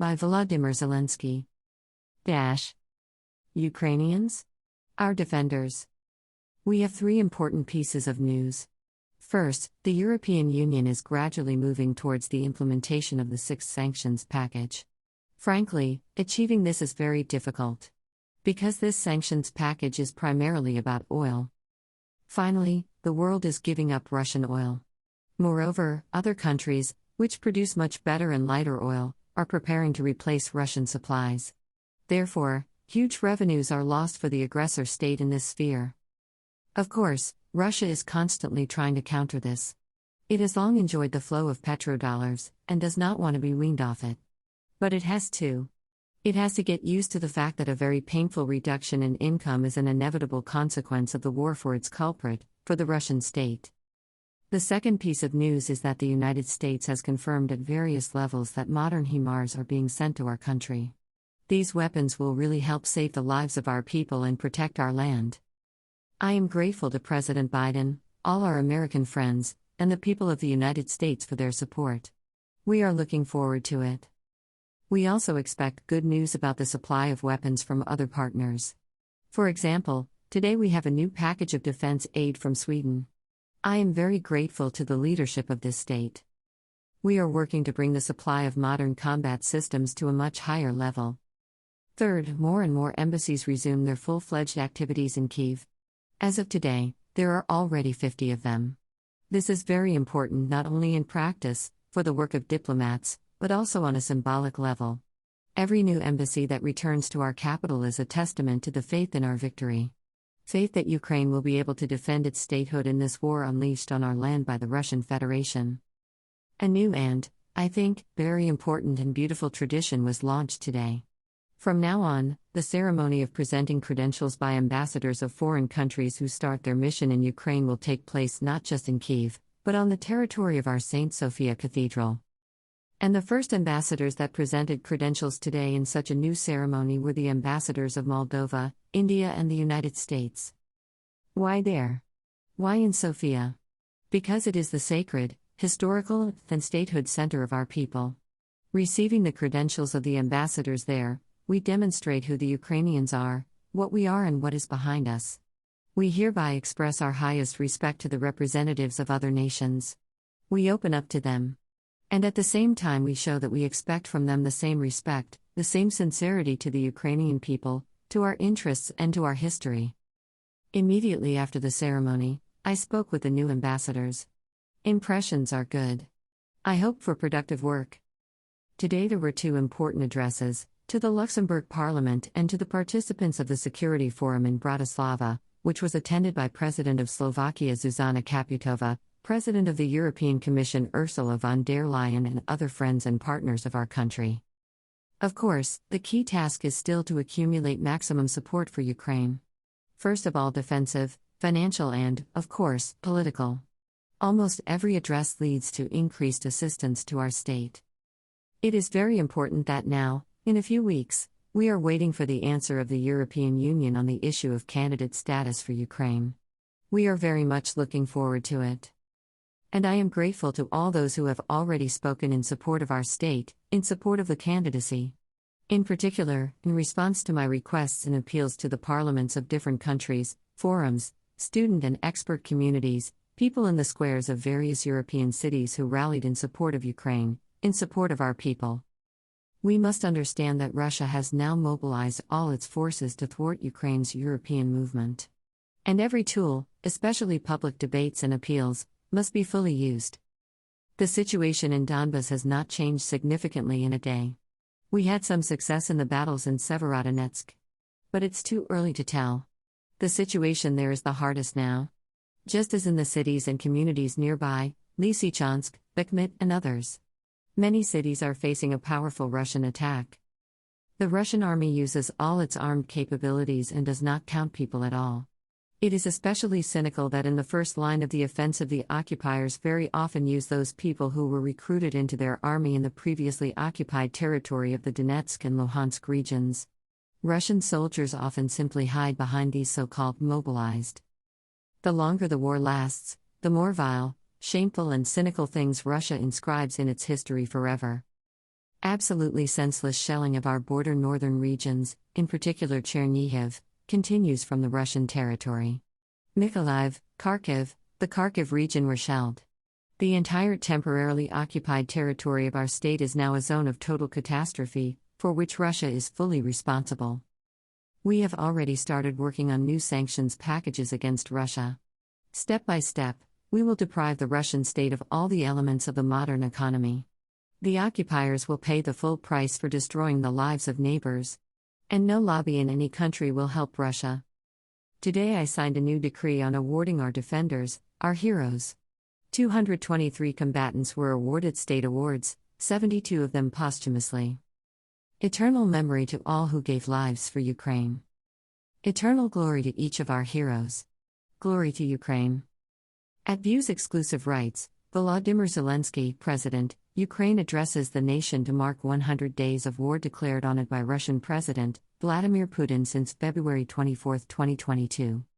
by Volodymyr Zelenskyy. Ukrainians? Our defenders. We have three important pieces of news. First, the European Union is gradually moving towards the implementation of the sixth sanctions package. Frankly, achieving this is very difficult. Because this sanctions package is primarily about oil. Finally, the world is giving up Russian oil. Moreover, other countries, which produce much better and lighter oil, are preparing to replace Russian supplies. Therefore, huge revenues are lost for the aggressor state in this sphere. Of course, Russia is constantly trying to counter this. It has long enjoyed the flow of petrodollars, and does not want to be weaned off it. But it has to. It has to get used to the fact that a very painful reduction in income is an inevitable consequence of the war for its culprit, for the Russian state. The second piece of news is that the United States has confirmed at various levels that modern HIMARS are being sent to our country. These weapons will really help save the lives of our people and protect our land. I am grateful to President Biden, all our American friends, and the people of the United States for their support. We are looking forward to it. We also expect good news about the supply of weapons from other partners. For example, today we have a new package of defense aid from Sweden. I am very grateful to the leadership of this state. We are working to bring the supply of modern combat systems to a much higher level. Third, more and more embassies resume their full-fledged activities in Kyiv. As of today, there are already 50 of them. This is very important not only in practice, for the work of diplomats, but also on a symbolic level. Every new embassy that returns to our capital is a testament to the faith in our victory. Faith that Ukraine will be able to defend its statehood in this war unleashed on our land by the Russian Federation. A new and, I think, very important and beautiful tradition was launched today. From now on, the ceremony of presenting credentials by ambassadors of foreign countries who start their mission in Ukraine will take place not just in Kyiv, but on the territory of our St. Sophia Cathedral. And the first ambassadors that presented credentials today in such a new ceremony were the ambassadors of Moldova, India and the United States. Why there? Why in Sofia? Because it is the sacred, historical, and statehood center of our people. Receiving the credentials of the ambassadors there, we demonstrate who the Ukrainians are, what we are and what is behind us. We hereby express our highest respect to the representatives of other nations. We open up to them. And at the same time we show that we expect from them the same respect, the same sincerity to the Ukrainian people, to our interests and to our history. Immediately after the ceremony, I spoke with the new ambassadors. Impressions are good. I hope for productive work. Today there were two important addresses, to the Luxembourg Parliament and to the participants of the Security Forum in Bratislava, which was attended by President of Slovakia Zuzana Čaputová, President of the European Commission Ursula von der Leyen and other friends and partners of our country. Of course, the key task is still to accumulate maximum support for Ukraine. First of all defensive, financial and, of course, political. Almost every address leads to increased assistance to our state. It is very important that now, in a few weeks, we are waiting for the answer of the European Union on the issue of candidate status for Ukraine. We are very much looking forward to it. And I am grateful to all those who have already spoken in support of our state, in support of the candidacy. In particular, in response to my requests and appeals to the parliaments of different countries, forums, student and expert communities, people in the squares of various European cities who rallied in support of Ukraine, in support of our people. We must understand that Russia has now mobilized all its forces to thwart Ukraine's European movement. And every tool, especially public debates and appeals, must be fully used. The situation in Donbas has not changed significantly in a day. We had some success in the battles in Severodonetsk. But it's too early to tell. The situation there is the hardest now. Just as in the cities and communities nearby, Lysychansk, Bakhmut and others. Many cities are facing a powerful Russian attack. The Russian army uses all its armed capabilities and does not count people at all. It is especially cynical that in the first line of the offensive the occupiers very often use those people who were recruited into their army in the previously occupied territory of the Donetsk and Luhansk regions. Russian soldiers often simply hide behind these so-called mobilized. The longer the war lasts, the more vile, shameful and cynical things Russia inscribes in its history forever. Absolutely senseless shelling of our border northern regions, in particular Chernihiv, continues from the Russian territory. Mykolaiv, Kharkiv, the Kharkiv region were shelled. The entire temporarily occupied territory of our state is now a zone of total catastrophe, for which Russia is fully responsible. We have already started working on new sanctions packages against Russia. Step by step, we will deprive the Russian state of all the elements of the modern economy. The occupiers will pay the full price for destroying the lives of neighbors. And no lobby in any country will help Russia. Today I signed a new decree on awarding our defenders, our heroes. 223 combatants were awarded state awards, 72 of them posthumously. Eternal memory to all who gave lives for Ukraine. Eternal glory to each of our heroes. Glory to Ukraine. At View's exclusive rights, Volodymyr Zelenskyy, President, Ukraine addresses the nation to mark 100 days of war declared on it by Russian President Vladimir Putin since February 24, 2022.